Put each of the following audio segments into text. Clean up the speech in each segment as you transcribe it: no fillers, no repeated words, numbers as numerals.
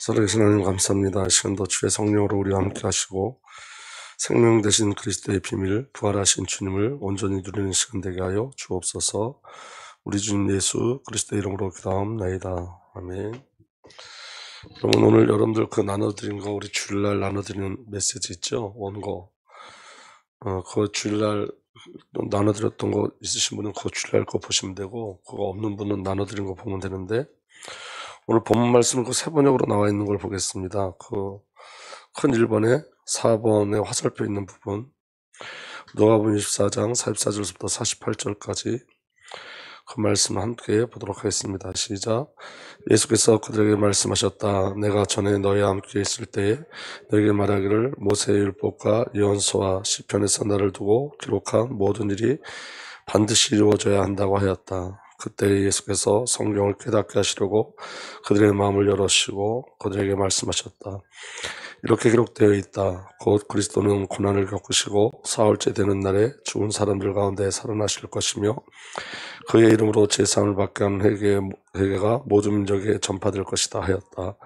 살아계신 하나님 감사합니다. 이 시간도 주의 성령으로 우리와 함께 하시고 생명 되신 그리스도의 비밀 부활하신 주님을 온전히 누리는 시간 되게 하여 주옵소서. 우리 주님 예수 그리스도의 이름으로 기도하옵나이다. 아멘. 여러분, 오늘 여러분들 그 나눠드린 거, 우리 주일날 나눠드리는 메시지 있죠? 원고. 그 주일날 나눠드렸던 거 있으신 분은 그 주일날 거 보시면 되고, 그거 없는 분은 나눠드린 거 보면 되는데, 오늘 본문 말씀은 그 세 번역으로 나와 있는 걸 보겠습니다. 그 큰 1번에 4번에 화살표 있는 부분, 누가복음 24장 44절부터 48절까지 그 말씀 함께 보도록 하겠습니다. 시작. 예수께서 그들에게 말씀하셨다. 내가 전에 너희와 함께 있을 때에 너희에게 말하기를 모세의 율법과 예언서와 시편에서 나를 두고 기록한 모든 일이 반드시 이루어져야 한다고 하였다. 그때 예수께서 성경을 깨닫게 하시려고 그들의 마음을 열어주시고 그들에게 말씀하셨다. 이렇게 기록되어 있다. 곧 그리스도는 고난을 겪으시고 사흘째 되는 날에 죽은 사람들 가운데 살아나실 것이며 그의 이름으로 제사함을 받게 하는 회개가 모든 민족에 전파될 것이다 하였다.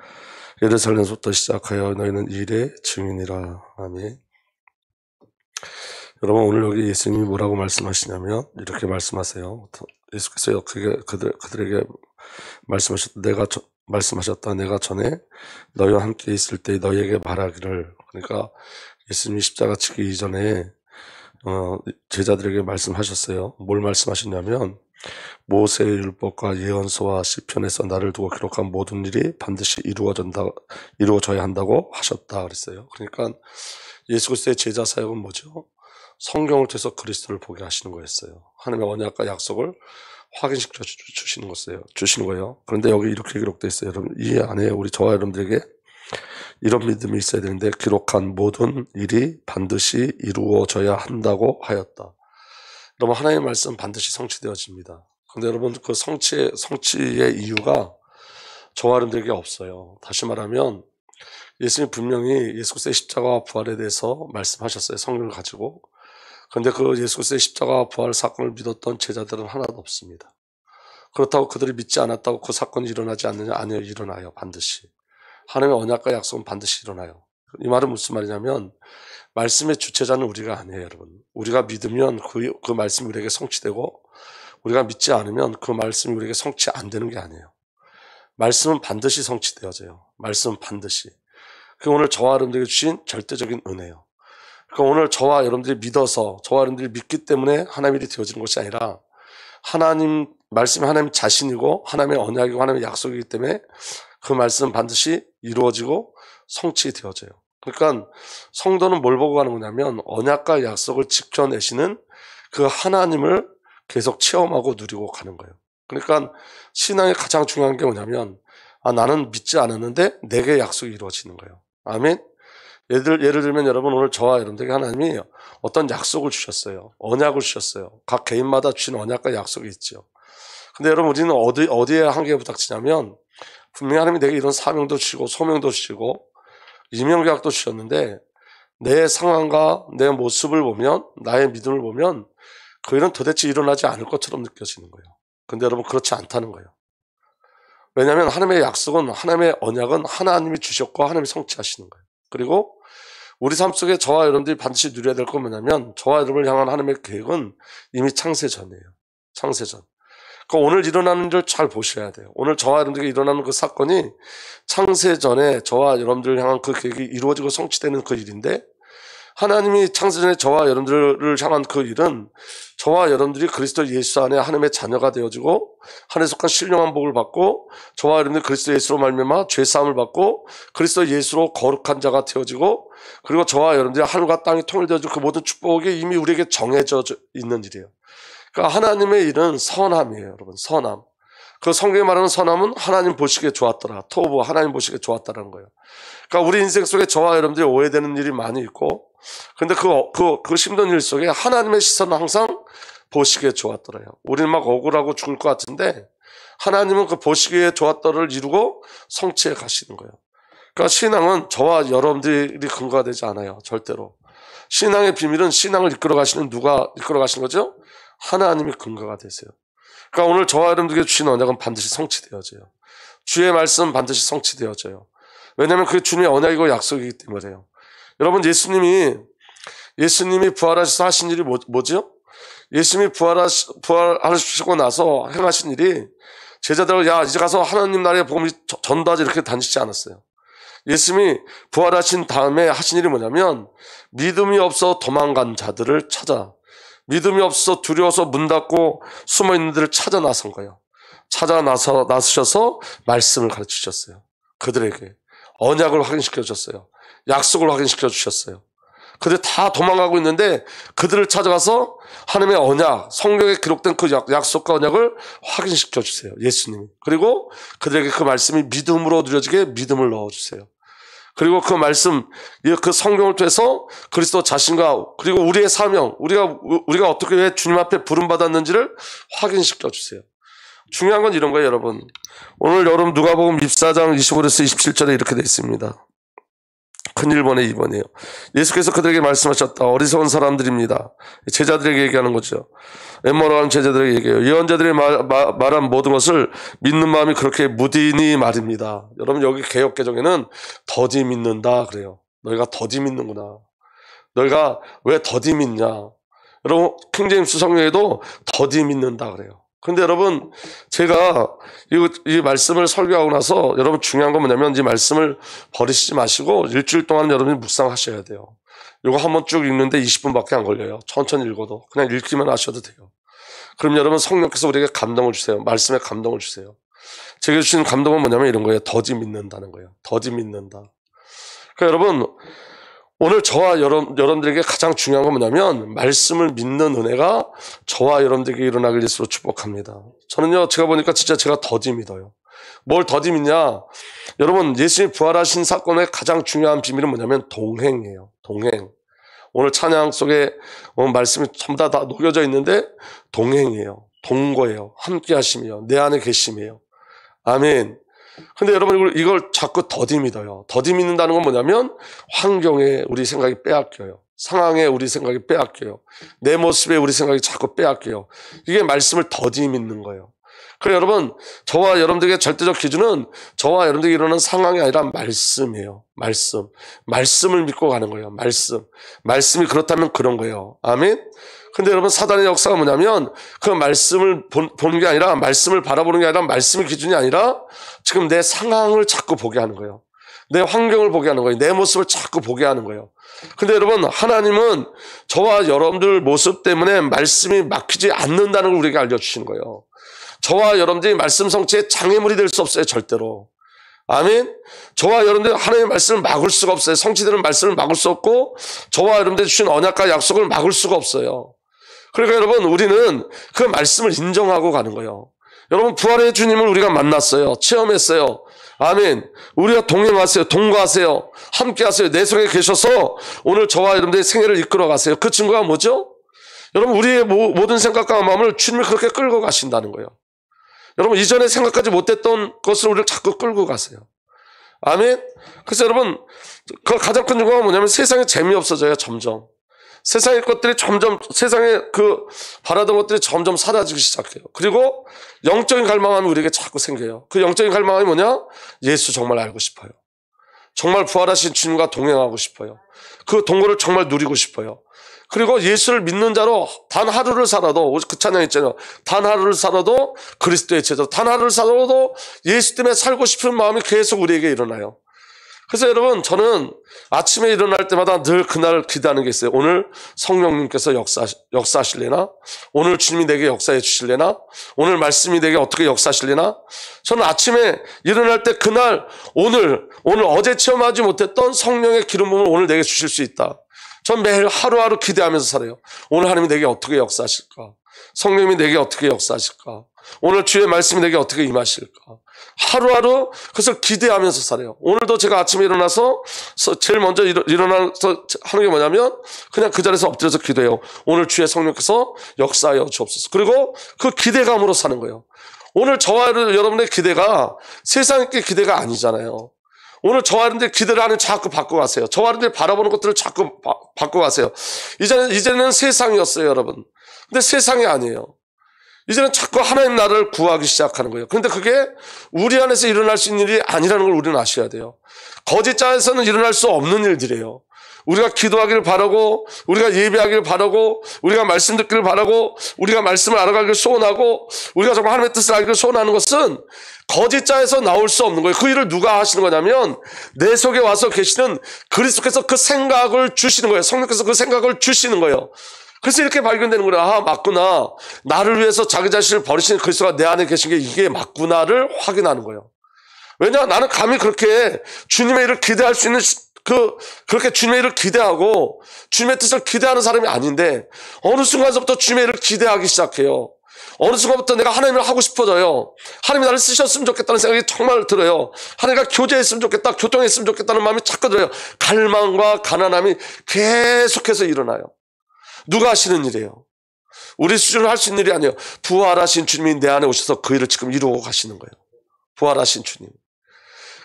예루살렘부터 시작하여 너희는 이 일의 증인이라. 아멘. 여러분, 오늘 여기 예수님이 뭐라고 말씀하시냐면 이렇게 말씀하세요. 예수께서 그들에게 말씀하셨다. 내가 전에 너희와 함께 있을 때 너희에게 말하기를. 그러니까 예수님이 십자가 지기 이전에 제자들에게 말씀하셨어요. 뭘 말씀하셨냐면 모세의 율법과 예언서와 시편에서 나를 두고 기록한 모든 일이 반드시 이루어져야 한다고 하셨다 그랬어요. 그러니까 예수 그리스도의 제자 사역은 뭐죠? 성경을 통해서 그리스도를 보게 하시는 거였어요. 하나님의 언약과 약속을 확인시켜 주시는 거예요. 그런데 여기 이렇게 기록되어 있어요. 여러분, 이 안에 저와 여러분들에게 이런 믿음이 있어야 되는데 기록한 모든 일이 반드시 이루어져야 한다고 하였다. 여러분, 하나님의 말씀 반드시 성취되어집니다. 그런데 여러분, 그 성취의 이유가 저와 여러분들에게 없어요. 다시 말하면 예수님 분명히 예수 그리스도의 십자가와 부활에 대해서 말씀하셨어요. 성경을 가지고. 그런데 그 예수 그리스도의 십자가와 부활 사건을 믿었던 제자들은 하나도 없습니다. 그렇다고 그들이 믿지 않았다고 그 사건이 일어나지 않느냐? 아니요, 일어나요. 반드시. 하나님의 언약과 약속은 반드시 일어나요. 이 말은 무슨 말이냐면 말씀의 주체자는 우리가 아니에요, 여러분. 우리가 믿으면 그 말씀이 우리에게 성취되고 우리가 믿지 않으면 그 말씀이 우리에게 성취 안 되는 게 아니에요. 말씀은 반드시 성취되어져요. 말씀은 반드시. 그게 오늘 저와 여러분들에게 주신 절대적인 은혜예요. 그러니까 오늘 저와 여러분들이 믿어서 저와 여러분들이 믿기 때문에 하나님의 일이 되어지는 것이 아니라 말씀이 하나님 자신이고 하나님의 언약이고 하나님의 약속이기 때문에 그 말씀은 반드시 이루어지고 성취되어져요. 그러니까 성도는 뭘 보고 가는 거냐면 언약과 약속을 지켜내시는 그 하나님을 계속 체험하고 누리고 가는 거예요. 그러니까 신앙의 가장 중요한 게 뭐냐면 나는 믿지 않았는데 내게 약속이 이루어지는 거예요. 아멘. 예를 들면 여러분, 오늘 저와 여러분들에게 하나님이 어떤 약속을 주셨어요. 언약을 주셨어요. 각 개인마다 주신 언약과 약속이 있죠. 근데 여러분, 우리는 어디에 한계에 부닥치냐면 분명히 하나님이 내게 이런 사명도 주시고 소명도 주시고 이명계약도 주셨는데 내 상황과 내 모습을 보면, 나의 믿음을 보면 그 일은 도대체 일어나지 않을 것처럼 느껴지는 거예요. 근데 여러분, 그렇지 않다는 거예요. 왜냐하면 하나님의 약속은, 하나님의 언약은 하나님이 주셨고 하나님이 성취하시는 거예요. 그리고 우리 삶 속에 저와 여러분들이 반드시 누려야 될 건 뭐냐면 저와 여러분을 향한 하나님의 계획은 이미 창세 전이에요. 창세 전. 그러니까 오늘 일어나는 일을 잘 보셔야 돼요. 오늘 저와 여러분들에게 일어나는 그 사건이 창세 전에 저와 여러분들을 향한 그 계획이 이루어지고 성취되는 그 일인데, 하나님이 창세 전에 저와 여러분들을 향한 그 일은 저와 여러분들이 그리스도 예수 안에 하나님의 자녀가 되어지고 하늘에 속한 신령한 복을 받고 저와 여러분들이 그리스도 예수로 말미암아 죄사함을 받고 그리스도 예수로 거룩한 자가 되어지고, 그리고 저와 여러분들이 하늘과 땅이 통일되어지고 그 모든 축복이 이미 우리에게 정해져 있는 일이에요. 그러니까 하나님의 일은 선함이에요, 여러분. 선함. 그 성경에 말하는 선함은 하나님 보시기에 좋았더라. 토부, 하나님 보시기에 좋았다라는 거예요. 그러니까 우리 인생 속에 저와 여러분들이 오해되는 일이 많이 있고, 근데 그 힘든 일 속에 하나님의 시선은 항상 보시기에 좋았더라요. 우리는 막 억울하고 죽을 것 같은데 하나님은 그 보시기에 좋았더를 이루고 성취해 가시는 거예요. 그러니까 신앙은 저와 여러분들이 근거가 되지 않아요. 절대로. 신앙의 비밀은 신앙을 이끌어 가시는 누가 이끌어 가시는 거죠? 하나님이 근거가 되세요. 그러니까 오늘 저와 여러분들에게 주신 언약은 반드시 성취되어져요. 주의 말씀 반드시 성취되어져요. 왜냐하면 그게 주님의 언약이고 약속이기 때문에요. 여러분, 예수님이 부활하셔서 하신 일이 뭐죠? 예수님이 부활하시고 나서 행하신 일이 제자들을 야 이제 가서 하나님 나라의 복음을 전도하지 이렇게 다니시지 않았어요. 예수님이 부활하신 다음에 하신 일이 뭐냐면 믿음이 없어 도망간 자들을 찾아, 믿음이 없어 두려워서 문 닫고 숨어있는 들을 찾아 나선 거예요. 나서셔서 말씀을 가르치셨어요. 그들에게 언약을 확인시켜 주셨어요. 약속을 확인시켜 주셨어요. 그들 다 도망가고 있는데 그들을 찾아가서 하나님의 언약, 성경에 기록된 그 약속과 언약을 확인시켜 주세요. 예수님이. 그리고 그들에게 그 말씀이 믿음으로 누려지게 믿음을 넣어주세요. 그리고 그 말씀, 그 성경을 통해서 그리스도 자신과 그리고 우리의 사명, 우리가 어떻게 왜 주님 앞에 부름받았는지를 확인시켜 주세요. 중요한 건 이런 거예요, 여러분. 오늘 여러분 누가복음 24장 25절에서 27절에 이렇게 되어 있습니다. 큰 1번에 2번이에요. 예수께서 그들에게 말씀하셨다. 어리석은 사람들입니다. 제자들에게 얘기하는 거죠. 엠마오로 제자들에게 얘기해요. 예언자들이 말한 모든 것을 믿는 마음이 그렇게 무딘히 말입니다. 여러분, 여기 개역개정에는 더디 믿는다 그래요. 너희가 더디 믿는구나. 너희가 왜 더디 믿냐. 여러분, 킹제임스 성경에도 더디 믿는다 그래요. 근데 여러분, 제가 이 말씀을 설교하고 나서 여러분 중요한 건 뭐냐면 이 말씀을 버리시지 마시고 일주일 동안 여러분이 묵상하셔야 돼요. 이거 한번 쭉 읽는데 20분밖에 안 걸려요. 천천히 읽어도. 그냥 읽기만 하셔도 돼요. 그럼 여러분 성령께서 우리에게 감동을 주세요. 말씀에 감동을 주세요. 제게 주신 감동은 뭐냐면 이런 거예요. 더디 믿는다는 거예요. 더디 믿는다. 그러니까 여러분, 오늘 저와 여러분들에게 가장 중요한 건 뭐냐면 말씀을 믿는 은혜가 저와 여러분들에게 일어나길 예수로 축복합니다. 저는요, 제가 보니까 진짜 제가 더디 믿어요. 뭘 더디 믿냐? 여러분, 예수님이 부활하신 사건의 가장 중요한 비밀은 뭐냐면 동행이에요. 동행. 오늘 찬양 속에 말씀이 전부 다 녹여져 있는데 동행이에요. 동거예요. 함께 하심이요. 내 안에 계심이에요. 아멘. 근데 여러분 이걸 자꾸 더디 믿어요. 더디 믿는다는 건 뭐냐면 환경에 우리 생각이 빼앗겨요. 상황에 우리 생각이 빼앗겨요. 내 모습에 우리 생각이 자꾸 빼앗겨요. 이게 말씀을 더디 믿는 거예요. 그래서 여러분, 저와 여러분들에게 절대적 기준은 저와 여러분들에게 일어나는 상황이 아니라 말씀이에요. 말씀을 믿고 가는 거예요. 말씀이 그렇다면 그런 거예요. 아멘. 근데 여러분, 사단의 역사가 뭐냐면 그 말씀을 보는 게 아니라, 말씀을 바라보는 게 아니라, 말씀의 기준이 아니라 지금 내 상황을 자꾸 보게 하는 거예요. 내 환경을 보게 하는 거예요. 내 모습을 자꾸 보게 하는 거예요. 근데 여러분, 하나님은 저와 여러분들 모습 때문에 말씀이 막히지 않는다는 걸 우리에게 알려주시는 거예요. 저와 여러분들이 말씀 성취에 장애물이 될 수 없어요. 절대로. 아멘. 저와 여러분들 하나님의 말씀을 막을 수가 없어요. 성취되는 말씀을 막을 수 없고 저와 여러분들 주신 언약과 약속을 막을 수가 없어요. 그러니까 여러분, 우리는 그 말씀을 인정하고 가는 거예요. 여러분, 부활의 주님을 우리가 만났어요. 체험했어요. 아멘. 우리가 동행하세요. 동거하세요. 함께하세요. 내 속에 계셔서 오늘 저와 여러분들의 생애를 이끌어 가세요. 그 친구가 뭐죠? 여러분, 우리의 모든 생각과 마음을 주님이 그렇게 끌고 가신다는 거예요. 여러분, 이전에 생각하지 못했던 것을 우리를 자꾸 끌고 가세요. 아멘. 그래서 여러분, 그 가장 큰 이유가 뭐냐면 세상이 재미없어져요. 점점. 세상의 것들이 세상에 바라던 것들이 점점 사라지기 시작해요. 그리고 영적인 갈망함이 우리에게 자꾸 생겨요. 그 영적인 갈망함이 뭐냐? 예수 정말 알고 싶어요. 정말 부활하신 주님과 동행하고 싶어요. 그 동거를 정말 누리고 싶어요. 그리고 예수를 믿는 자로 단 하루를 살아도, 그 찬양 있잖아요. 단 하루를 살아도 그리스도의 제자, 단 하루를 살아도 예수 때문에 살고 싶은 마음이 계속 우리에게 일어나요. 그래서 여러분, 저는 아침에 일어날 때마다 늘 그날 기대하는 게 있어요. 오늘 성령님께서 역사하실래나? 오늘 주님이 내게 역사해 주실래나? 오늘 말씀이 내게 어떻게 역사하실래나? 저는 아침에 일어날 때 그날, 오늘 어제 체험하지 못했던 성령의 기름 부음을 오늘 내게 주실 수 있다. 전 매일 하루하루 기대하면서 살아요. 오늘 하나님이 내게 어떻게 역사하실까? 성령님이 내게 어떻게 역사하실까? 오늘 주의 말씀이 내게 어떻게 임하실까? 하루하루 그것을 기대하면서 살아요. 오늘도 제가 아침에 일어나서 제일 먼저 일어나서 하는 게 뭐냐면 그냥 그 자리에서 엎드려서 기도해요. 오늘 주의 성령께서 역사하여 주옵소서. 그리고 그 기대감으로 사는 거예요. 오늘 저와 여러분의 기대가 세상의 기대가 아니잖아요. 오늘 저와 여러분들 기대를 하는 자꾸 바꿔가세요. 저와 여러분들 바라보는 것들을 자꾸 바꿔가세요. 이제는 세상이었어요, 여러분. 근데 세상이 아니에요. 이제는 자꾸 하나님 나라를 구하기 시작하는 거예요. 그런데 그게 우리 안에서 일어날 수 있는 일이 아니라는 걸 우리는 아셔야 돼요. 거짓 자에서는 일어날 수 없는 일들이에요. 우리가 기도하기를 바라고, 우리가 예배하기를 바라고, 우리가 말씀 듣기를 바라고, 우리가 말씀을 알아가기를 소원하고, 우리가 정말 하나님의 뜻을 알기를 소원하는 것은 거짓 자에서 나올 수 없는 거예요. 그 일을 누가 하시는 거냐면 내 속에 와서 계시는 그리스도께서 그 생각을 주시는 거예요. 성령께서 그 생각을 주시는 거예요. 그래서 이렇게 발견되는 거예요. 아, 맞구나. 나를 위해서 자기 자신을 버리시는 그리스도가 내 안에 계신 게 이게 맞구나를 확인하는 거예요. 왜냐? 나는 감히 그렇게 주님의 일을 기대할 수 있는 그렇게 주님의 일을 기대하고 주님의 뜻을 기대하는 사람이 아닌데 어느 순간서부터 주님의 일을 기대하기 시작해요. 어느 순간부터 내가 하나님을 하고 싶어져요. 하나님이 나를 쓰셨으면 좋겠다는 생각이 정말 들어요. 하나님과 교제했으면 좋겠다, 교통했으면 좋겠다는 마음이 자꾸 들어요. 갈망과 가난함이 계속해서 일어나요. 누가 하시는 일이에요? 우리 수준으로 할 수 있는 일이 아니에요. 부활하신 주님이 내 안에 오셔서 그 일을 지금 이루고 가시는 거예요. 부활하신 주님.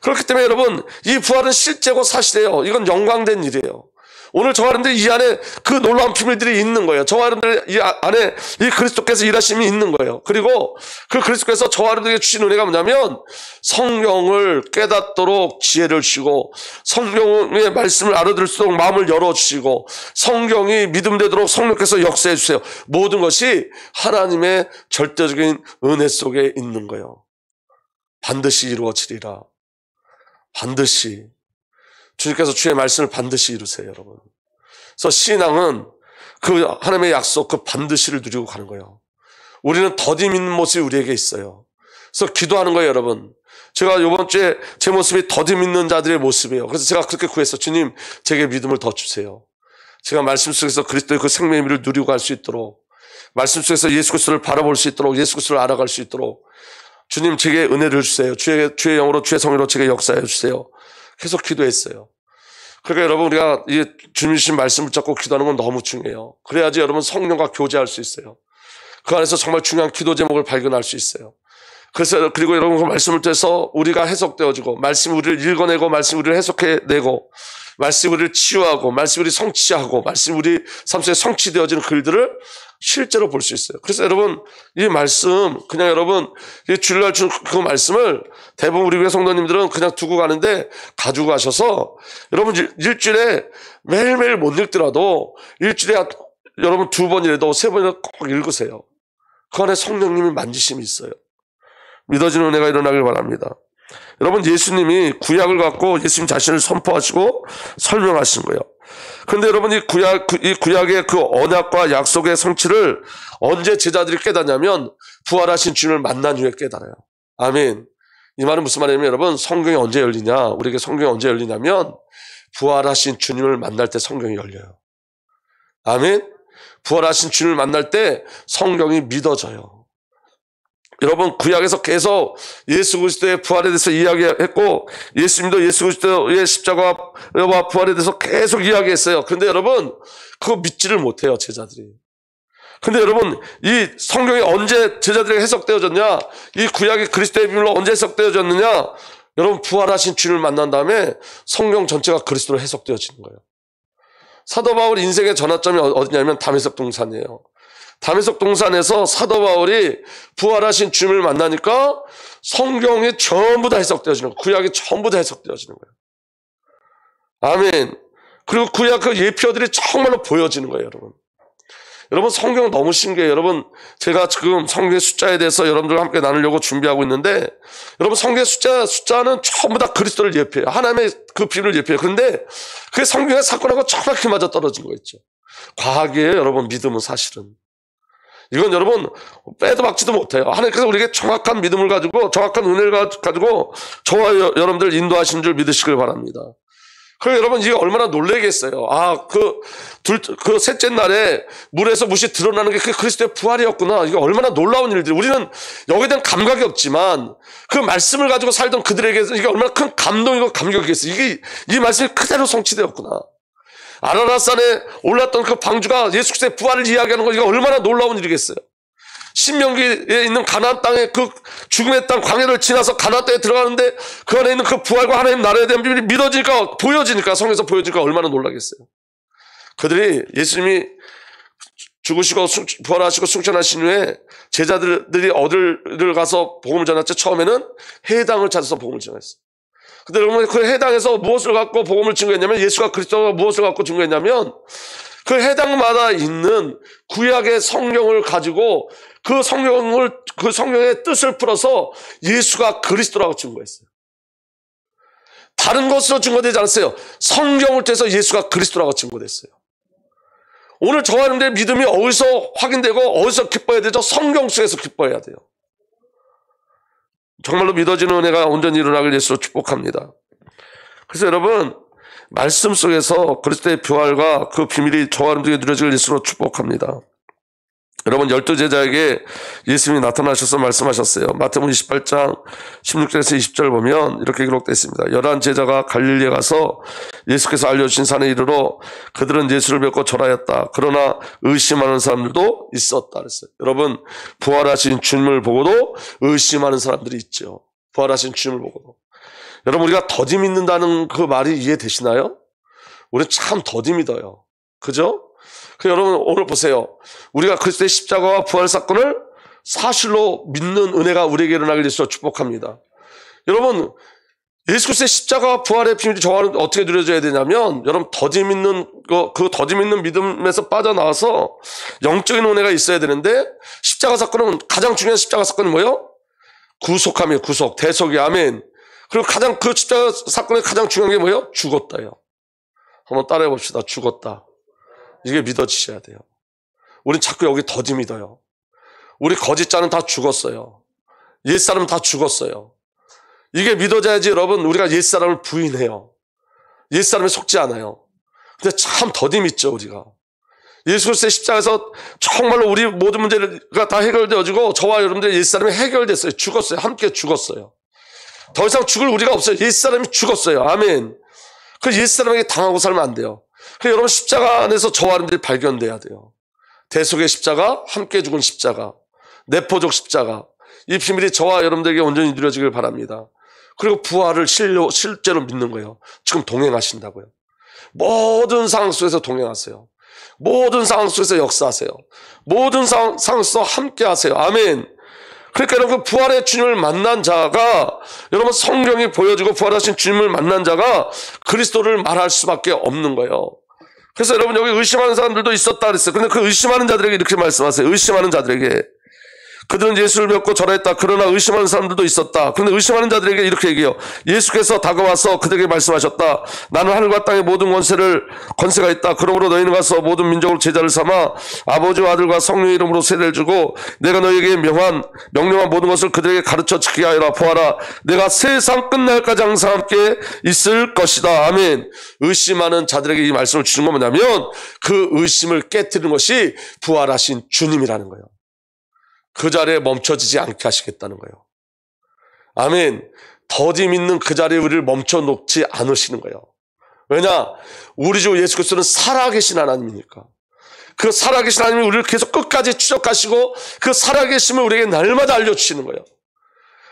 그렇기 때문에 여러분, 이 부활은 실제고 사실이에요. 이건 영광된 일이에요. 오늘 저와 여러분들 이 안에 그 놀라운 비밀들이 있는 거예요. 저와 여러분들 이 안에 이 그리스도께서 일하심이 있는 거예요. 그리고 그 그리스도께서 저와 여러분들에게 주신 은혜가 뭐냐면 성경을 깨닫도록 지혜를 주시고 성경의 말씀을 알아들을 수 있도록 마음을 열어주시고 성경이 믿음되도록 성령께서 역사해 주세요. 모든 것이 하나님의 절대적인 은혜 속에 있는 거예요. 반드시 이루어지리라. 반드시. 주님께서 주의 말씀을 반드시 이루세요, 여러분. 그래서 신앙은 그 하나님의 약속, 그 반드시를 누리고 가는 거예요. 우리는 더디 믿는 모습이 우리에게 있어요. 그래서 기도하는 거예요, 여러분. 제가 이번 주에 제 모습이 더디 믿는 자들의 모습이에요. 그래서 제가 그렇게 구했어요. 주님, 제게 믿음을 더 주세요. 제가 말씀 속에서 그리스도의 그 생명의 의미를 누리고 갈 수 있도록, 말씀 속에서 예수 그리스도를 바라볼 수 있도록, 예수 그리스도를 알아갈 수 있도록 주님 제게 은혜를 주세요. 주의 영으로 주의 성령으로 제게 역사해 주세요. 계속 기도했어요. 그러니까 여러분 우리가 이 주님 주신 말씀을 잡고 기도하는 건 너무 중요해요. 그래야지 여러분 성령과 교제할 수 있어요. 그 안에서 정말 중요한 기도 제목을 발견할 수 있어요. 그래서 그리고 여러분 그 말씀을 통해서 우리가 해석되어지고 말씀이 우리를 읽어내고 말씀이 우리를 해석해내고 말씀이 우리를 치유하고 말씀이 우리를 성취하고 말씀이 우리 삶 속에 성취되어지는 글들을 실제로 볼 수 있어요. 그래서 여러분 이 말씀 그냥 여러분 주일날 준 그 말씀을 대부분 우리 교회 성도님들은 그냥 두고 가는데 가지고 가셔서 여러분 일주일에 매일매일 못 읽더라도 일주일에 여러분 2번이라도 3번이라도 꼭 읽으세요. 그 안에 성령님이 만지심이 있어요. 믿어지는 은혜가 일어나길 바랍니다. 여러분 예수님이 구약을 갖고 예수님 자신을 선포하시고 설명하신 거예요. 그런데 여러분 이 구약의 그 언약과 약속의 성취를 언제 제자들이 깨닫냐면 부활하신 주님을 만난 후에 깨달아요. 아멘. 이 말은 무슨 말이냐면 여러분 성경이 언제 열리냐, 우리에게 성경이 언제 열리냐면 부활하신 주님을 만날 때 성경이 열려요. 아멘. 부활하신 주님을 만날 때 성경이 믿어져요. 여러분 구약에서 계속 예수 그리스도의 부활에 대해서 이야기했고 예수님도 예수 그리스도의 십자가와 부활에 대해서 계속 이야기했어요. 그런데 여러분 그거 믿지를 못해요, 제자들이. 근데 여러분 이 성경이 언제 제자들에게 해석되어졌냐, 이 구약이 그리스도의 비밀로 언제 해석되어졌느냐, 여러분 부활하신 주님을 만난 다음에 성경 전체가 그리스도로 해석되어지는 거예요. 사도 바울 인생의 전환점이 어디냐면 다메섹 동산이에요. 다메섹 동산에서 사도 바울이 부활하신 주님을 만나니까 성경이 전부 다 해석되어지는 거예요. 구약이 전부 다 해석되어지는 거예요. 아멘. 그리고 구약 그 예표들이 정말로 보여지는 거예요, 여러분. 여러분 성경 너무 신기해요. 여러분 제가 지금 성경의 숫자에 대해서 여러분들과 함께 나누려고 준비하고 있는데 여러분 성경의 숫자는 전부 다 그리스도를 예표해요. 하나님의 그 비밀을 예표해요. 그런데 그게 성경의 사건하고 정확히 맞아떨어진 거 있죠. 과학이에요, 여러분. 믿음은 사실은. 이건 여러분 빼도 박지도 못해요. 하나님께서 우리에게 정확한 믿음을 가지고 정확한 은혜를 가지고 저와 여러분들 인도하시는 줄 믿으시길 바랍니다. 그리고 여러분 이게 얼마나 놀라겠어요. 그 셋째 날에 물에서 무시 드러나는 게 그리스도의 부활이었구나. 이게 얼마나 놀라운 일들이. 우리는 여기에 대한 감각이 없지만 그 말씀을 가지고 살던 그들에게서 이게 얼마나 큰 감동이고 감격이겠어요. 이 말씀이 그대로 성취되었구나. 아라랏산에 올랐던 그 방주가 예수 그리스도의 부활을 이야기하는 거, 이게 얼마나 놀라운 일이겠어요. 신명기에 있는 가나안 땅의 그 죽음의 땅 광야를 지나서 가나안 땅에 들어가는데 그 안에 있는 그 부활과 하나님 나라에 대한 비밀이 믿어지니까, 보여지니까, 성에서 보여지니까 얼마나 놀라겠어요. 그들이 예수님이 죽으시고 부활하시고 승천하신 후에 제자들이 어디를 가서 복음을 전했죠? 처음에는 해당을 찾아서 복음을 전했어요. 근데 여러분, 그 해당에서 무엇을 갖고 복음을 증거했냐면, 예수가 그리스도가 무엇을 갖고 증거했냐면, 그 해당마다 있는 구약의 성경을 가지고 그 성경의 뜻을 풀어서 예수가 그리스도라고 증거했어요. 다른 것으로 증거되지 않았어요. 성경을 통해서 예수가 그리스도라고 증거됐어요. 오늘 저와 여러분들의 믿음이 어디서 확인되고 어디서 기뻐해야 되죠? 성경 속에서 기뻐해야 돼요. 정말로 믿어지는 은혜가 온전히 일어나길 예수로 축복합니다. 그래서 여러분, 말씀 속에서 그리스도의 부활과 그 비밀이 저와 여러분들에게 누려지길 예수로 축복합니다. 여러분, 12제자에게 예수님이 나타나셔서 말씀하셨어요. 마태복음 28장 16절에서 20절 보면 이렇게 기록되어 있습니다. 11제자가 갈릴리에 가서 예수께서 알려주신 산에 이르러 그들은 예수를 뵙고 절하였다. 그러나 의심하는 사람들도 있었다 그랬어요. 여러분, 부활하신 주님을 보고도 의심하는 사람들이 있죠. 부활하신 주님을 보고도. 여러분, 우리가 더디 믿는다는 그 말이 이해되시나요? 우리는 참 더디 믿어요. 그죠? 여러분, 오늘 보세요. 우리가 그리스도의 십자가와 부활 사건을 사실로 믿는 은혜가 우리에게 일어나길 위해서 축복합니다. 여러분, 예수 그리스도의 십자가와 부활의 비밀이 저와는 어떻게 누려져야 되냐면, 여러분, 더디 믿는 그 더디 믿는 믿음에서 빠져나와서 영적인 은혜가 있어야 되는데, 십자가 사건은 가장 중요한 십자가 사건이 뭐예요? 구속함이에요. 구속, 대속이. 아멘. 그리고 그 십자가 사건의 가장 중요한 게 뭐예요? 죽었다요. 한번 따라해 봅시다. 죽었다. 이게 믿어지셔야 돼요. 우린 자꾸 여기 더디 믿어요. 우리 거짓자는 다 죽었어요. 옛사람은 다 죽었어요. 이게 믿어져야지 여러분, 우리가 옛사람을 부인해요. 옛사람에 속지 않아요. 근데 참 더디 믿죠, 우리가. 예수 그리스도의 십자가에서 정말로 우리 모든 문제가 다 해결되어지고 저와 여러분들의 옛사람이 해결됐어요. 죽었어요. 함께 죽었어요. 더 이상 죽을 우리가 없어요. 옛사람이 죽었어요. 아멘. 그 옛사람에게 당하고 살면 안 돼요. 그래서 여러분, 십자가 안에서 저와 여러분들이 발견돼야 돼요. 대속의 십자가, 함께 죽은 십자가, 내포적 십자가. 이 비밀이 저와 여러분들에게 온전히 누려지길 바랍니다. 그리고 부활을 실제로 믿는 거예요. 지금 동행하신다고요. 모든 상황 속에서 동행하세요. 모든 상황 속에서 역사하세요. 모든 상황 속에서 함께 하세요. 아멘. 그러니까 여러분, 부활의 주님을 만난 자가, 여러분, 성경이 보여주고 부활하신 주님을 만난 자가 그리스도를 말할 수밖에 없는 거예요. 그래서 여러분, 여기 의심하는 사람들도 있었다 그랬어요. 근데 그 의심하는 자들에게 이렇게 말씀하세요. 의심하는 자들에게. 그들은 예수를 뵙고 절하였다. 그러나 의심하는 사람들도 있었다. 그런데 의심하는 자들에게 이렇게 얘기해요. 예수께서 다가와서 그들에게 말씀하셨다. 나는 하늘과 땅의 모든 권세가 있다. 그러므로 너희는 가서 모든 민족으로 제자를 삼아 아버지와 아들과 성령의 이름으로 세례를 주고 내가 너희에게 명령한 모든 것을 그들에게 가르쳐 지키게 하여라. 보아라, 내가 세상 끝날까지 항상 함께 있을 것이다. 아멘. 의심하는 자들에게 이 말씀을 주는 건 뭐냐면, 그 의심을 깨트리는 것이 부활하신 주님이라는 거예요. 그 자리에 멈춰지지 않게 하시겠다는 거예요. 아멘. 더디 믿는 그 자리에 우리를 멈춰놓지 않으시는 거예요. 왜냐? 우리 주 예수 그리스도는 살아계신 하나님이니까. 그 살아계신 하나님이 우리를 계속 끝까지 추적하시고 그 살아계심을 우리에게 날마다 알려주시는 거예요.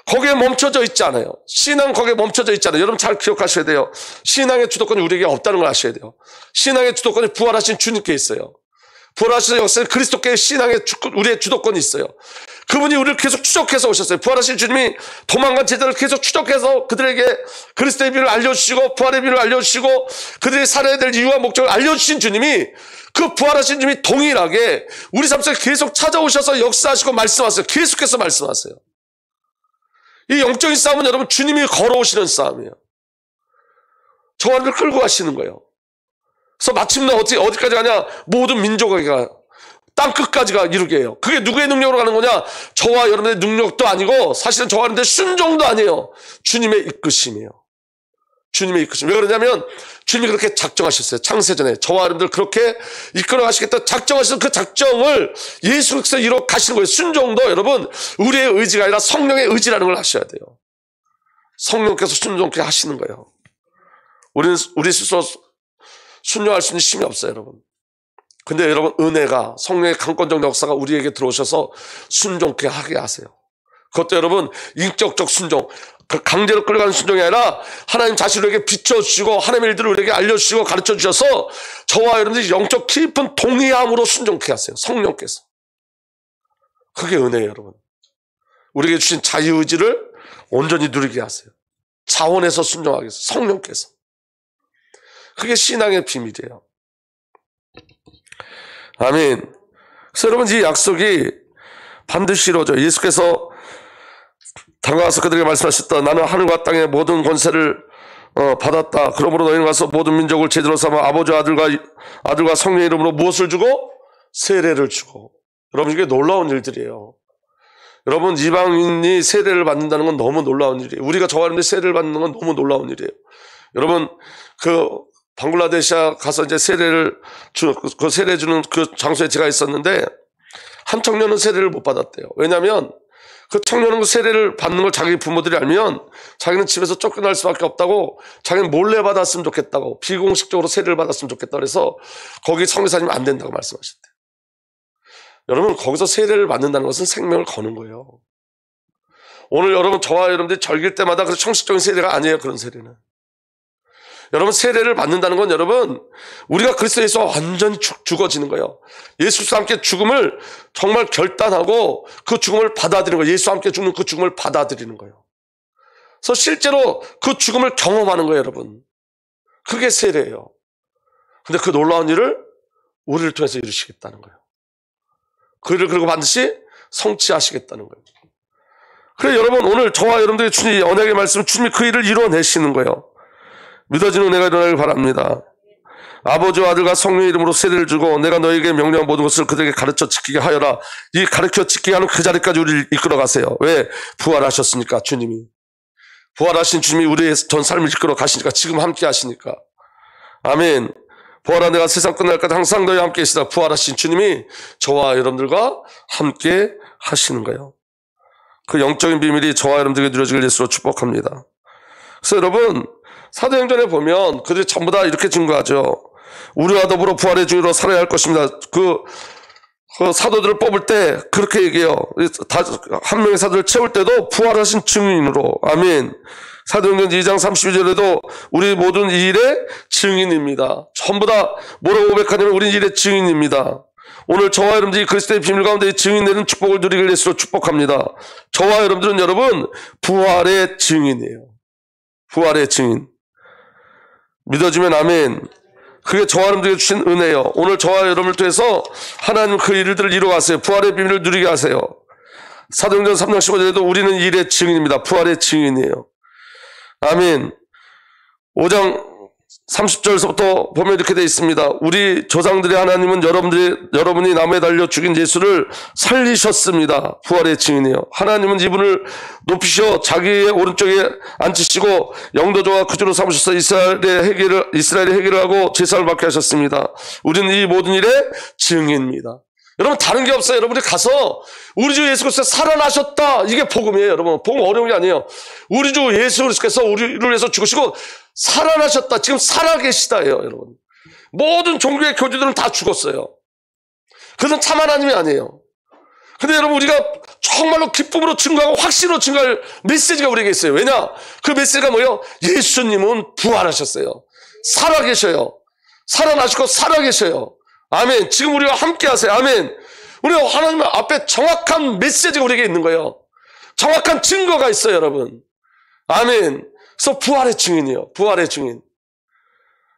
거기에 멈춰져 있지 않아요. 신앙 거기에 멈춰져 있지 않아요. 여러분 잘 기억하셔야 돼요. 신앙의 주도권이 우리에게 없다는 걸 아셔야 돼요. 신앙의 주도권이 부활하신 주님께 있어요. 부활하신 역사에 그리스도께 신앙의 우리의 주도권이 있어요. 그분이 우리를 계속 추적해서 오셨어요. 부활하신 주님이 도망간 제자를 계속 추적해서 그들에게 그리스도의 비밀을 알려주시고 부활의 비밀을 알려주시고 그들이 살아야 될 이유와 목적을 알려주신 주님이, 그 부활하신 주님이 동일하게 우리 삶 속에 계속 찾아오셔서 역사하시고 말씀하세요. 계속해서 말씀하세요. 이 영적인 싸움은 여러분 주님이 걸어오시는 싸움이에요. 저와 를 끌고 가시는 거예요. 그래서 마침내 어디까지 가냐? 모든 민족에게 땅 끝까지가 이루게 해요. 그게 누구의 능력으로 가는 거냐? 저와 여러분의 능력도 아니고 사실은 저와 여러분의 순종도 아니에요. 주님의 이끄심이에요. 주님의 이끄심. 왜 그러냐면 주님이 그렇게 작정하셨어요. 창세전에 저와 여러분들 그렇게 이끌어 가시겠다 작정하셔서 그 작정을 예수께서 이뤄 가시는 거예요. 순종도 여러분 우리의 의지가 아니라 성령의 의지라는 걸 아셔야 돼요. 성령께서 순종케 하시는 거예요. 우리 스스로 순종할 수 있는 힘이 없어요, 여러분. 근데 여러분, 은혜가, 성령의 강권적 역사가 우리에게 들어오셔서 순종케 하게 하세요. 그것도 여러분, 인격적 순종. 강제로 끌어가는 순종이 아니라 하나님 자신을 우리에게 비춰주시고 하나님의 일들을 우리에게 알려주시고 가르쳐주셔서 저와 여러분들이 영적 깊은 동의함으로 순종케 하세요. 성령께서. 그게 은혜예요, 여러분. 우리에게 주신 자유의지를 온전히 누리게 하세요. 자원에서 순종하게 해서 성령께서. 그게 신앙의 비밀이에요. 아멘. 그래서 여러분, 이 약속이 반드시 이루어져요. 예수께서 다가가서 그들에게 말씀하셨다. 나는 하늘과 땅의 모든 권세를 받았다. 그러므로 너희는 가서 모든 민족을 제자로 삼아 아버지와 아들과 성령의 이름으로 무엇을 주고? 세례를 주고. 여러분, 이게 놀라운 일들이에요. 여러분, 이방인이 세례를 받는다는 건 너무 놀라운 일이에요. 우리가 저와 여러분들 세례를 받는 건 너무 놀라운 일이에요. 여러분, 방글라데시아 가서 이제 그 세례 주는 그 장소에 제가 있었는데, 한 청년은 세례를 못 받았대요. 왜냐하면 그 청년은 그 세례를 받는 걸 자기 부모들이 알면 자기는 집에서 쫓겨날 수밖에 없다고, 자기는 몰래 받았으면 좋겠다고, 비공식적으로 세례를 받았으면 좋겠다고 그래서 거기 성교사님은 안 된다고 말씀하셨대요. 여러분, 거기서 세례를 받는다는 것은 생명을 거는 거예요. 오늘 여러분, 저와 여러분들이 절길 때마다 그래서 형식적인 세례가 아니에요. 그런 세례는. 여러분, 세례를 받는다는 건 여러분, 우리가 그리스도 예수와 완전히 죽어지는 거예요. 예수와 함께 죽음을 정말 결단하고 그 죽음을 받아들이는 거예요. 예수와 함께 죽는 그 죽음을 받아들이는 거예요. 그래서 실제로 그 죽음을 경험하는 거예요, 여러분. 그게 세례예요. 근데 그 놀라운 일을 우리를 통해서 이루시겠다는 거예요. 그 일을 그리고 반드시 성취하시겠다는 거예요. 그래, 여러분, 오늘 저와 여러분들의 주님의 언약의 말씀, 주님이 그 일을 이루어내시는 거예요. 믿어지는 은혜가 일어나길 바랍니다. 아버지와 아들과 성령의 이름으로 세례를 주고 내가 너에게 명령한 모든 것을 그들에게 가르쳐 지키게 하여라. 이 가르쳐 지키게 하는 그 자리까지 우리를 이끌어 가세요. 왜? 부활하셨으니까. 주님이. 부활하신 주님이 우리의 전 삶을 이끌어 가시니까. 지금 함께 하시니까. 아멘. 부활한 내가 세상 끝날까지 항상 너희와 함께 계시다. 부활하신 주님이 저와 여러분들과 함께 하시는 거예요. 그 영적인 비밀이 저와 여러분들에게 누려지길 예수로 축복합니다. 그래서 여러분, 사도행전에 보면 그들이 전부 다 이렇게 증거하죠. 우리와 더불어 부활의 주로 살아야 할 것입니다. 그 사도들을 뽑을 때 그렇게 얘기해요. 한 명의 사도를 채울 때도 부활하신 증인으로. 아멘. 사도행전 2장 32절에도 우리 모든 이 일의 증인입니다. 전부 다 뭐라고 고백하냐면 우리 일의 증인입니다. 오늘 저와 여러분들이 그리스도의 비밀 가운데 증인되는 축복을 누리길 위해서 축복합니다. 저와 여러분들은 여러분 부활의 증인이에요. 부활의 증인. 믿어지면 아멘. 그게 저와 여러분들에게 주신 은혜예요. 오늘 저와 여러분을 통해서 하나님 그 일들을 이루어가세요. 부활의 비밀을 누리게 하세요. 사도행전 3장 15절에도 우리는 이 일의 증인입니다. 부활의 증인이에요. 아멘. 5장 30절에서부터 보면 이렇게 되어 있습니다. 우리 조상들의 하나님은 여러분이 나무에 달려 죽인 예수를 살리셨습니다. 부활의 증인이에요. 하나님은 이분을 높이셔 자기의 오른쪽에 앉히시고 영도조와 그주로 삼으셔서 이스라엘의 해결을 하고 제사를 받게 하셨습니다. 우리는 이 모든 일의 증인입니다. 여러분, 다른 게 없어요. 여러분이 가서 우리 주 예수 그리스도 살아나셨다. 이게 복음이에요, 여러분. 복음 어려운 게 아니에요. 우리 주 예수 그리스도께서 우리를 위해서 죽으시고 살아나셨다. 지금 살아계시다예요, 여러분. 모든 종교의 교주들은 다 죽었어요. 그들은 참 하나님이 아니에요. 근데 여러분, 우리가 정말로 기쁨으로 증거하고 확신으로 증거할 메시지가 우리에게 있어요. 왜냐? 그 메시지가 뭐예요? 예수님은 부활하셨어요. 살아계셔요. 살아나시고 살아계셔요. 아멘. 지금 우리와 함께 하세요. 아멘. 우리가 하나님 앞에 정확한 메시지가 우리에게 있는 거예요. 정확한 증거가 있어요, 여러분. 아멘. 그래서 부활의 증인이요. 부활의 증인.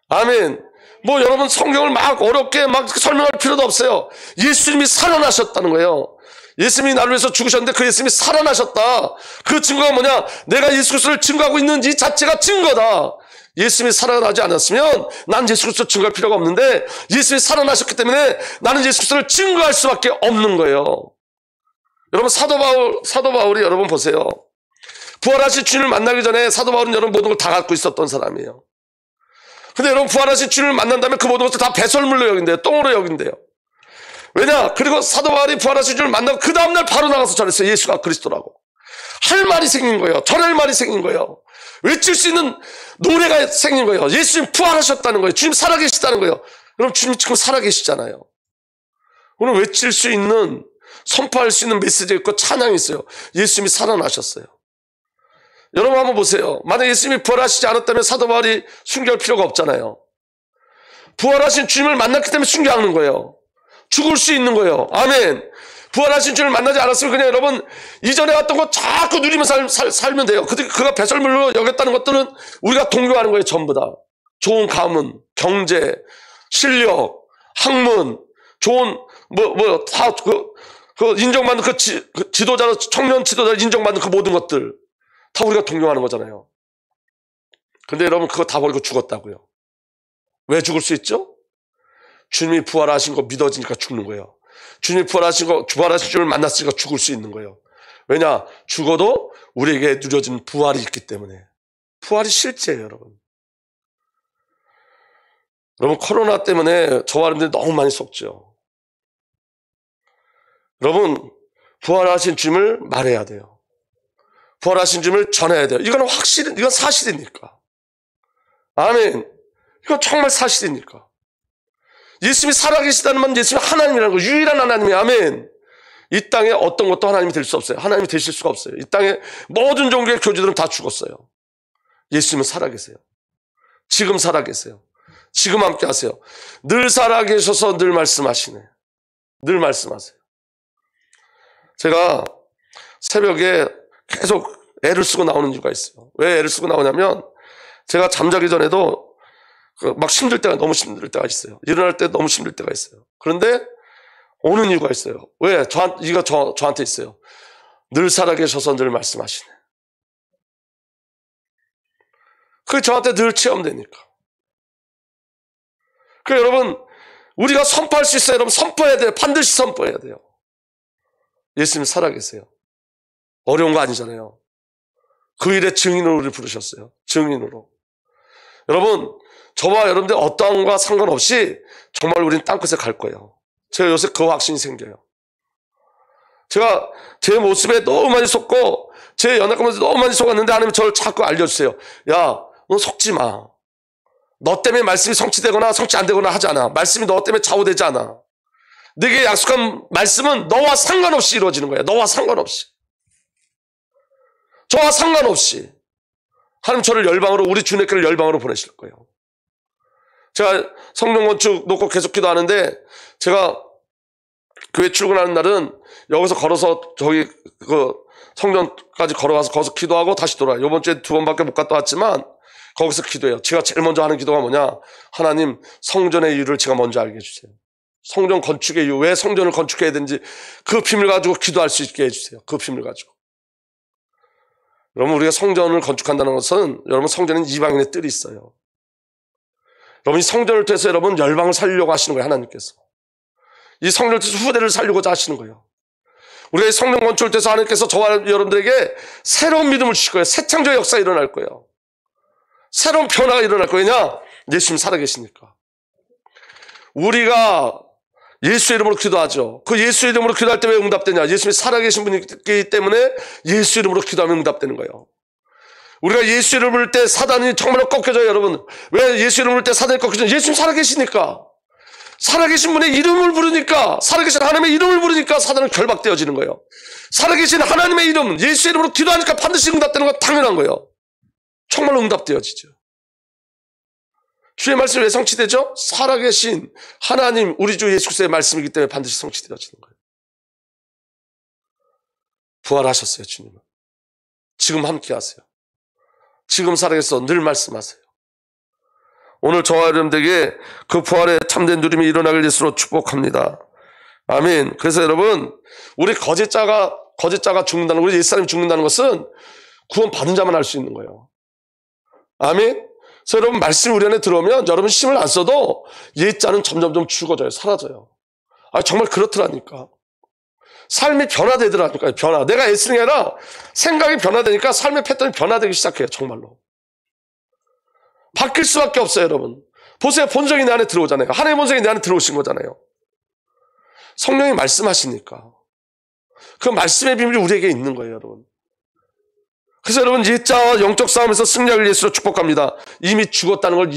아멘. 뭐 여러분 성경을 막 어렵게 막 설명할 필요도 없어요. 예수님이 살아나셨다는 거예요. 예수님이 나를 위해서 죽으셨는데 그 예수님이 살아나셨다. 그 증거가 뭐냐? 내가 예수 그리스도를 증거하고 있는 이 자체가 증거다. 예수님이 살아나지 않았으면 난 예수 그리스도 증거할 필요가 없는데 예수님이 살아나셨기 때문에 나는 예수 그리스도를 증거할 수밖에 없는 거예요. 여러분, 사도 바울이 여러분 보세요. 부활하신 주님을 만나기 전에 사도 바울은 여러분 모든 걸 다 갖고 있었던 사람이에요. 근데 여러분, 부활하신 주님을 만난 다음에 그 모든 것을 다 배설물로 여긴대요. 똥으로 여긴대요. 왜냐? 그리고 사도 바울이 부활하신 주님을 만나고 그 다음날 바로 나가서 전했어요. 예수가 그리스도라고. 할 말이 생긴 거예요. 전할 말이 생긴 거예요. 외칠 수 있는 노래가 생긴 거예요. 예수님 부활하셨다는 거예요. 주님 살아계시다는 거예요. 여러분, 주님 지금 살아계시잖아요. 오늘 외칠 수 있는, 선포할 수 있는 메시지가 있고 찬양이 있어요. 예수님이 살아나셨어요. 여러분 한번 보세요. 만약 예수님이 부활하시지 않았다면 사도 바울이 순교할 필요가 없잖아요. 부활하신 주님을 만났기 때문에 순교하는 거예요. 죽을 수 있는 거예요. 아멘. 부활하신 주님을 만나지 않았으면 그냥 여러분 이전에 왔던 거 자꾸 누리면서 살면 돼요. 그가 배설물로 여겼다는 것들은 우리가 동요하는 거예요. 전부 다. 좋은 가문, 경제, 실력, 학문, 좋은 다 인정받는 그 지도자로 청년 지도자를 인정받는 그 모든 것들 다 우리가 동요하는 거잖아요. 근데 여러분 그거 다 버리고 죽었다고요. 왜 죽을 수 있죠? 주님이 부활하신 거 믿어지니까 죽는 거예요. 주님이 부활하신 주님을 만났으니까 죽을 수 있는 거예요. 왜냐? 죽어도 우리에게 누려진 부활이 있기 때문에. 부활이 실제예요, 여러분. 여러분 코로나 때문에 저와 여러분들이 너무 많이 속죠. 여러분 부활하신 주님을 말해야 돼요. 부활하신 주님을 전해야 돼요. 이건 이건 사실이니까. 아멘. 이건 정말 사실이니까. 예수님이 살아계시다는 건 예수님이 하나님이라는 거, 유일한 하나님이. 아멘. 이 땅에 어떤 것도 하나님이 될 수 없어요. 하나님이 되실 수가 없어요. 이 땅에 모든 종교의 교주들은 다 죽었어요. 예수님은 살아계세요. 지금 살아계세요. 지금 함께 하세요. 늘 살아계셔서 늘 말씀하시네. 늘 말씀하세요. 제가 새벽에 계속 애를 쓰고 나오는 이유가 있어요. 왜 애를 쓰고 나오냐면 제가 잠자기 전에도 막 너무 힘들 때가 있어요. 일어날 때 너무 힘들 때가 있어요. 그런데 오는 이유가 있어요. 왜? 이거 저한테 있어요. 늘 살아계셔서 늘 말씀하시네. 그게 저한테 늘 체험되니까. 그래서 여러분 우리가 선포할 수 있어요. 여러분 선포해야 돼요. 반드시 선포해야 돼요. 예수님 살아계세요. 어려운 거 아니잖아요. 그 일의 증인으로 우리를 부르셨어요. 증인으로. 여러분 저와 여러분들 어떠한 것과 상관없이 정말 우리는 땅끝에 갈 거예요. 제가 요새 그 확신이 생겨요. 제가 제 모습에 너무 많이 속고 제 연약함에서 너무 많이 속았는데 하나님이 저를 자꾸 알려주세요. 야, 너 속지 마. 너 때문에 말씀이 성취되거나 성취 안 되거나 하지 않아. 말씀이 너 때문에 좌우되지 않아. 네게 약속한 말씀은 너와 상관없이 이루어지는 거야. 너와 상관없이. 저와 상관없이. 하나님 저를 열방으로, 우리 주님께를 열방으로 보내실 거예요. 제가 성령 건축 놓고 계속 기도하는데 제가 교회 출근하는 날은 여기서 걸어서 저기 그 성전까지 걸어가서 거기서 기도하고 다시 돌아요. 이번 주에 2번밖에 못 갔다 왔지만 거기서 기도해요. 제가 제일 먼저 하는 기도가 뭐냐? 하나님 성전의 이유를 제가 먼저 알게 해주세요. 성전 건축의 이유, 왜 성전을 건축해야 되는지 그 비밀 가지고 기도할 수 있게 해주세요. 그 비밀 가지고. 여러분 우리가 성전을 건축한다는 것은 여러분 성전은 이방인의 뜰이 있어요. 여러분 이 성전을 통해서 여러분 열방을 살리려고 하시는 거예요. 하나님께서. 이 성전을 통해서 후대를 살리고자 하시는 거예요. 우리가 이 성전 건축을 통해서 하나님께서 저와 여러분들에게 새로운 믿음을 주실 거예요. 새 창조의 역사가 일어날 거예요. 새로운 변화가 일어날 거예요. 왜냐? 예수님 살아계시니까. 우리가 예수의 이름으로 기도하죠. 그 예수의 이름으로 기도할 때 왜 응답되냐? 예수님이 살아계신 분이기 때문에 예수 이름으로 기도하면 응답되는 거예요. 우리가 예수 이름을 부를 때 사단이 정말로 꺾여져요. 여러분 왜 예수 이름을 부를 때 사단이 꺾여져요? 예수님 살아계시니까. 살아계신 분의 이름을 부르니까, 살아계신 하나님의 이름을 부르니까 사단은 결박되어지는 거예요. 살아계신 하나님의 이름, 예수 이름으로 기도하니까 반드시 응답되는 건 당연한 거예요. 정말로 응답되어지죠. 주의 말씀이 왜 성취되죠? 살아계신 하나님 우리 주 예수 그리스도의 말씀이기 때문에 반드시 성취되어지는 거예요. 부활하셨어요. 주님은. 지금 함께 하세요. 지금 살아계셔서 늘 말씀하세요. 오늘 저와 여러분들에게 그 부활의 참된 누림이 일어나길 예수로 축복합니다. 아멘. 그래서 여러분 우리 거짓자가 죽는다는, 우리 옛사람이 죽는다는 것은 구원 받은 자만 알 수 있는 거예요. 아멘. 그래서 여러분 말씀이 우리 안에 들어오면 여러분 힘을 안 써도 옛자는 점점점 죽어져요. 사라져요. 정말 그렇더라니까. 삶이 변화되더라니까요. 변화. 내가 애쓰는 게 아니라 생각이 변화되니까 삶의 패턴이 변화되기 시작해요. 정말로. 바뀔 수밖에 없어요. 여러분. 보세요. 본성이 내 안에 들어오잖아요. 하나님의 본성이 내 안에 들어오신 거잖아요. 성령이 말씀하시니까. 그 말씀의 비밀이 우리에게 있는 거예요. 여러분. 그래서 여러분 옛자와 영적 싸움에서 승리하길 예수로 축복합니다. 이미 죽었다는 걸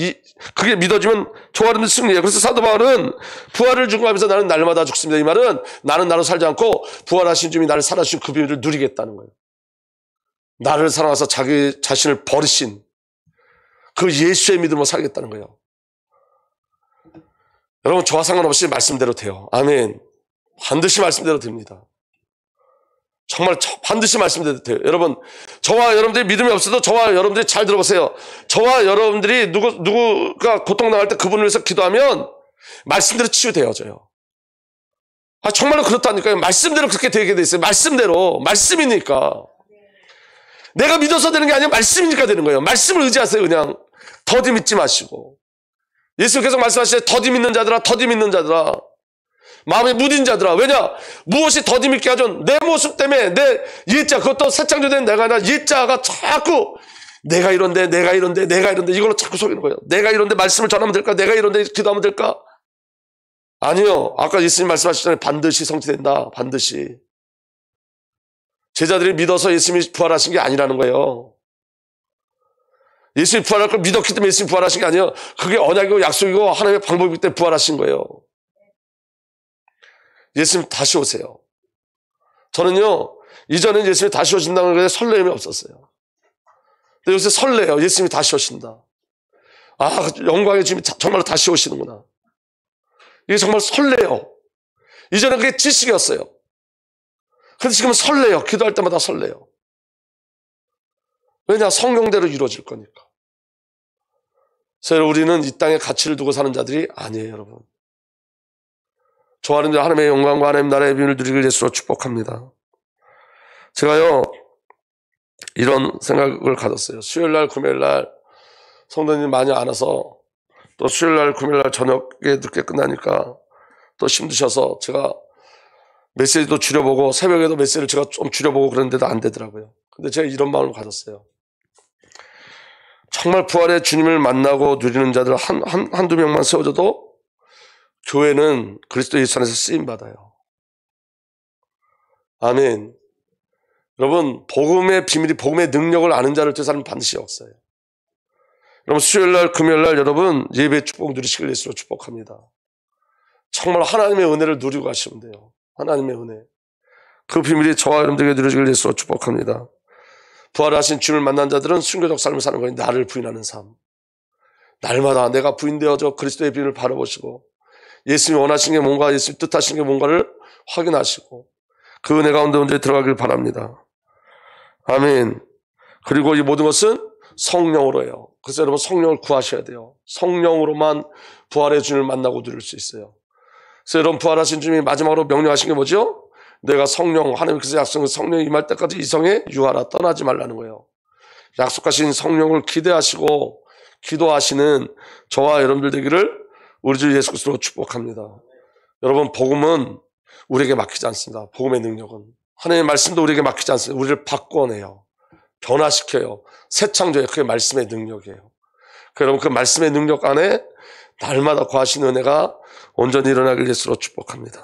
그게 믿어지면 저와는 승리해요. 그래서 사도 바울은 부활을 증거하면서 나는 날마다 죽습니다. 이 말은 나는 나로 살지 않고 부활하신 주님이 나를 살아주신 그 비밀을 누리겠다는 거예요. 나를 사랑하사 자기 자신을 버리신 그 예수의 믿음으로 살겠다는 거예요. 여러분, 저와 상관없이 말씀대로 돼요. 아멘. 반드시 말씀대로 됩니다. 정말 반드시 말씀대로 돼요. 여러분, 저와 여러분들이 믿음이 없어도 저와 여러분들이 잘 들어보세요. 저와 여러분들이 누구가 고통당할 때 그분을 위해서 기도하면 말씀대로 치유되어져요. 정말로 그렇다니까요. 말씀대로 그렇게 되게 돼 있어요. 말씀대로. 말씀이니까. 내가 믿어서 되는 게 아니라 말씀이니까 되는 거예요. 말씀을 의지하세요. 그냥 더디 믿지 마시고. 예수 계속 말씀하시죠. 더디 믿는 자들아, 더디 믿는 자들아. 마음에 무딘 자들아. 왜냐? 무엇이 더디 믿게 하죠? 내 모습 때문에 내 옛자, 그것도 새 창조된 내가 아니라 옛자가 자꾸 내가 이런데 이걸로 자꾸 속이는 거예요. 내가 이런데 말씀을 전하면 될까? 내가 이런데 기도하면 될까? 아니요. 아까 예수님 말씀하셨잖아요. 반드시 성취된다. 반드시. 제자들이 믿어서 예수님이 부활하신 게 아니라는 거예요. 예수님이 부활할 걸 믿었기 때문에 예수님이 부활하신 게 아니에요. 그게 언약이고 약속이고 하나님의 방법이기 때문에 부활하신 거예요. 예수님 다시 오세요. 저는요, 이전엔 예수님이 다시 오신다는 것에 설레임이 없었어요. 근데 요새 설레요. 예수님이 다시 오신다. 영광의 주님이 정말로 다시 오시는구나. 이게 정말 설레요. 이전엔 그게 지식이었어요. 근데 지금은 설레요. 기도할 때마다 설레요. 왜냐? 성령대로 이루어질 거니까. 그래서 우리는 이 땅에 가치를 두고 사는 자들이 아니에요, 여러분. 좋아하는 자 하나님의 영광과 하나님 나라의 비밀을 누리길 예수로 축복합니다. 제가요, 이런 생각을 가졌어요. 수요일날, 금요일날 성도님이 많이 안 와서 또 수요일날, 금요일날 저녁에 늦게 끝나니까 또 힘드셔서 제가 메시지도 줄여보고 새벽에도 메시지를 제가 좀 줄여보고 그랬는데도 안 되더라고요. 근데 제가 이런 마음을 가졌어요. 정말 부활의 주님을 만나고 누리는 자들 한두 명만 세워줘도 교회는 그리스도 예수 안에서 쓰임받아요. 아멘. 여러분, 복음의 비밀이, 복음의 능력을 아는 자를 그 사람은 반드시 역사해요. 여러분, 수요일날, 금요일날 여러분 예배 축복 누리시길 예수로 축복합니다. 정말 하나님의 은혜를 누리고 가시면 돼요. 하나님의 은혜. 그 비밀이 저와 여러분들에게 누려지길 예수로 축복합니다. 부활하신 주님을 만난 자들은 순교적 삶을 사는 거예요. 나를 부인하는 삶. 날마다 내가 부인되어져 그리스도의 비밀을 바라보시고 예수님이 원하시는 게 뭔가, 예수님이 뜻하시는 게 뭔가를 확인하시고 그 은혜 가운데 언제 들어가길 바랍니다. 아멘. 그리고 이 모든 것은 성령으로 해요. 그래서 여러분 성령을 구하셔야 돼요. 성령으로만 부활의 주님을 만나고 누릴 수 있어요. 그래서 여러분 부활하신 주님이 마지막으로 명령하신 게 뭐죠? 내가 성령, 하나님께서 약속한 성령이 임할 때까지 이성에 유하라, 떠나지 말라는 거예요. 약속하신 성령을 기대하시고 기도하시는 저와 여러분들 되기를 우리 주 예수 그리스도로 축복합니다. 여러분, 복음은 우리에게 맡기지 않습니다. 복음의 능력은. 하나님의 말씀도 우리에게 맡기지 않습니다. 우리를 바꿔내요. 변화시켜요. 새 창조예요. 그게 말씀의 능력이에요. 여러분, 그 말씀의 능력 안에 날마다 구하시는 은혜가 온전히 일어나길 예수로 축복합니다.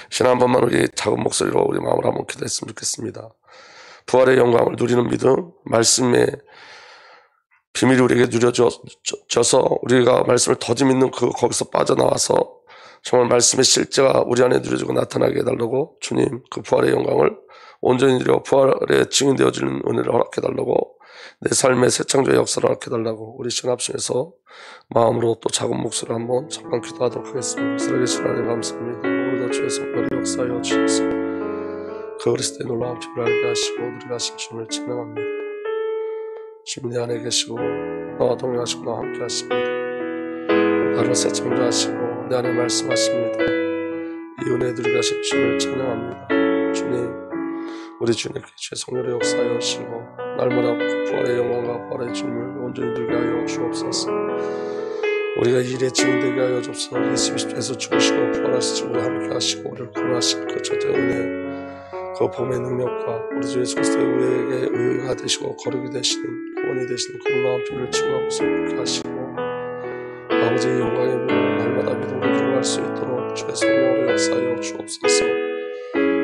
신앙 한 번만 우리 작은 목소리로 우리 마음을 한번 기도했으면 좋겠습니다. 부활의 영광을 누리는 믿음, 말씀의 비밀이 우리에게 누려져서 우리가 말씀을 더디 믿는 거기서 빠져나와서 정말 말씀의 실제가 우리 안에 누려지고 나타나게 해달라고 주님 그 부활의 영광을 온전히 누려 부활에 증인되어지는 은혜를 허락해달라고 내 삶의 새 창조의 역사를 허락해달라고 우리 신합심에서 마음으로 또 작은 목소리로 한번 잠깐 기도하도록 하겠습니다. 살아계신 하나님 감사합니다. 오늘도 주의 성령의 역사여 주셔서 그 그리스도의 놀라운 피를 알게 하시고 우리가 하신 주님을 찬양합니다. 주님 내 안에 계시고 나와 동행하시고 나와 함께 하십니다. 나를 새 창조하시고 내 안에 말씀하십니다. 이 은혜 누리게 하신 주님을 찬양합니다. 주님, 우리 주님께 주의 성령의 역사여 하시고 날마다 부활의 영광과 부활의 주님을 온전히 누리게 하여 주옵소서. 우리가 이 일에 증인되게 하여 주옵소서. 예수 그리스도에서 죽으시고 부활하시고 우리 함께 하시고 우리를 구원하신 그 저주의 은혜, 그 복음의 능력과 우리 주 예수 그리스도의 우리에게 의가 되시고 거룩이 되시는 구원이 되시는 그 놀라운 피를 증거하고 있게 하시고 아버지의 영광의 묘를 날마다 믿음으로 들어갈 수 있도록 주의 성령으로 역사하여 주옵소서.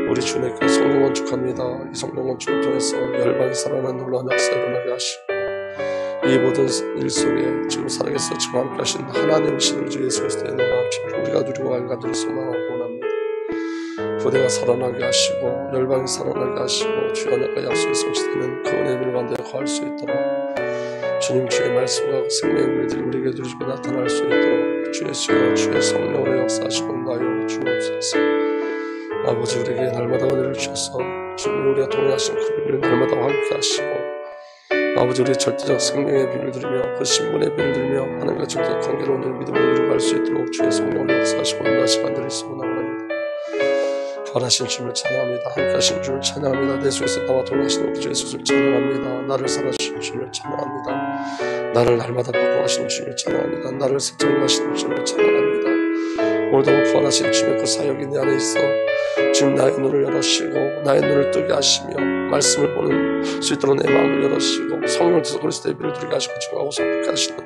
우리 주님께 성령 건축합니다. 이 성령 건축을 통해서 열방이 살아나는 놀라운 역사 일어나게 하시고 이 모든 일 속에 지금 살아계셔 지금 함께 하신 하나님이신 우리 주 예수 그리스도의 놀라운 피를 우리가 누리고 가는 간절히 소망하고 원합니다. 부대가 살아나게 하시고 열방이 살아나게 하시고 주의 언약과 약속의 성취되는 그 은혜의 물반대에 거할 수 있도록 주님 주의 말씀과 그 생명의 물들이 우리에게 누리고 나타날 수 있도록 주의 수여 주의 성령으로 역사하시고 나여 주옵소서. 아버지 우리에게 날마다 은혜를 주셔서 주님 우리가 동행하신 그 비를 날마다 함께 하시고 아버지 우리의 절대적 생명의 비를 드리며 그 신분의 비를 드리며 하나님과 절대적 관계로 오늘 믿음으로 이루어갈 수 있도록 주의 성령으로 역사하시고 인도하 시간들을 쓰고 나옵니다. 부활하신 주님을 찬양합니다. 함께하신 주님을 찬양합니다. 내 속에서 나와 동행하시는 우리 주 예수를 찬양합니다. 나를 살아주신 주님을 찬양합니다. 나를 날마다 바꿔가시는 주님을 찬양합니다. 나를 세정하시는 주님을 찬양합니다. 오늘도 부활하신 주님의 그 사역이 내 안에 있어 주님 나의 눈을 열어시고 나의 눈을 뜨게 하시며 말씀을 보는 수 있도록 내 마음을 열어시고 성령을 통해서 그리스도의 비를 누리게 하시고 증거하고 선포하게 하시는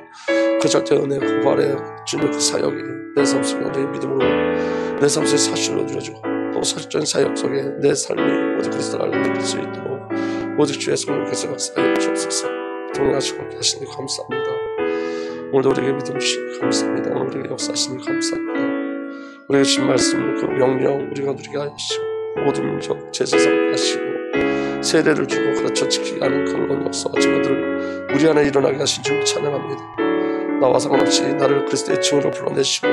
그 절대 은혜 그 부활의 주님의 그 사역이 내 삶 속에 온전히 믿음으로 내 삶 속에 사실로 누려지고 또 사실적인 사역 속에 내 삶이 오직 그리스도를 알고 느낄 수 있도록 오직 주의 성령께서 역사하여 주옵소서. 동행하시고 함께 하시니 감사합니다. 오늘도 우리에게 믿음 주시니 감사합니다. 오늘 우리에게 역사하시니 감사합니다. 우리에게 주신 말씀을 그 명령 우리가 누리게 하시고 모든 민족 제사상 하시고 세례를 주고 가르쳐 지키게 하는 그런 역사와 증거들을 우리 안에 일어나게 하신 주를 찬양합니다. 나와 상관없이 나를 그리스도의 증으로 불러내시고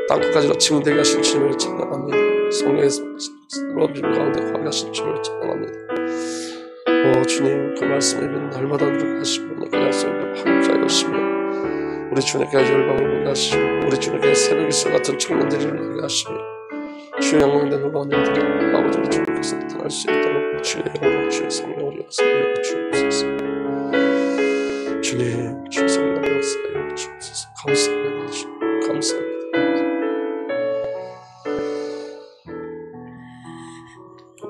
땅끝까지로 증되게 하신 주님을 찬양합니다. 성령의 믿음 가운데 거하게 하신 주님을 찬양합니다. 오 주님 그 말씀에 비는 날마다 누리게 하시고 내가 약속을 함께하여 하시며 우리 주님께 열방을 보게 하시고 우리 주님께 새벽 이슬 같은 측면들이 일어나게 하시며 주의 영광된 놀라운 일들이 아버지 우리 주님께서 나타날 수 있도록 주의 영광 주의 성령을 역사하여 주옵소서. 주님 주의 성령을 역사하여 주옵소서. 감사합니다. 주님 감사합니다.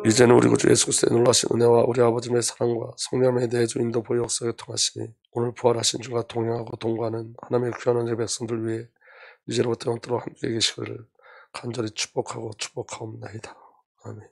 이제는 우리 구주 예수 그리스도의 놀라신 은혜와 우리 아버지의 사랑과 성령의 내주 인도 보여 역사에 통하시니 오늘 부활하신 주가 동행하고 동거하는 하나님의 귀한 은혜의 백성들 위해 이제로부터 영원토록 함께 계시기를 간절히 축복하고 축복하옵나이다. 아멘.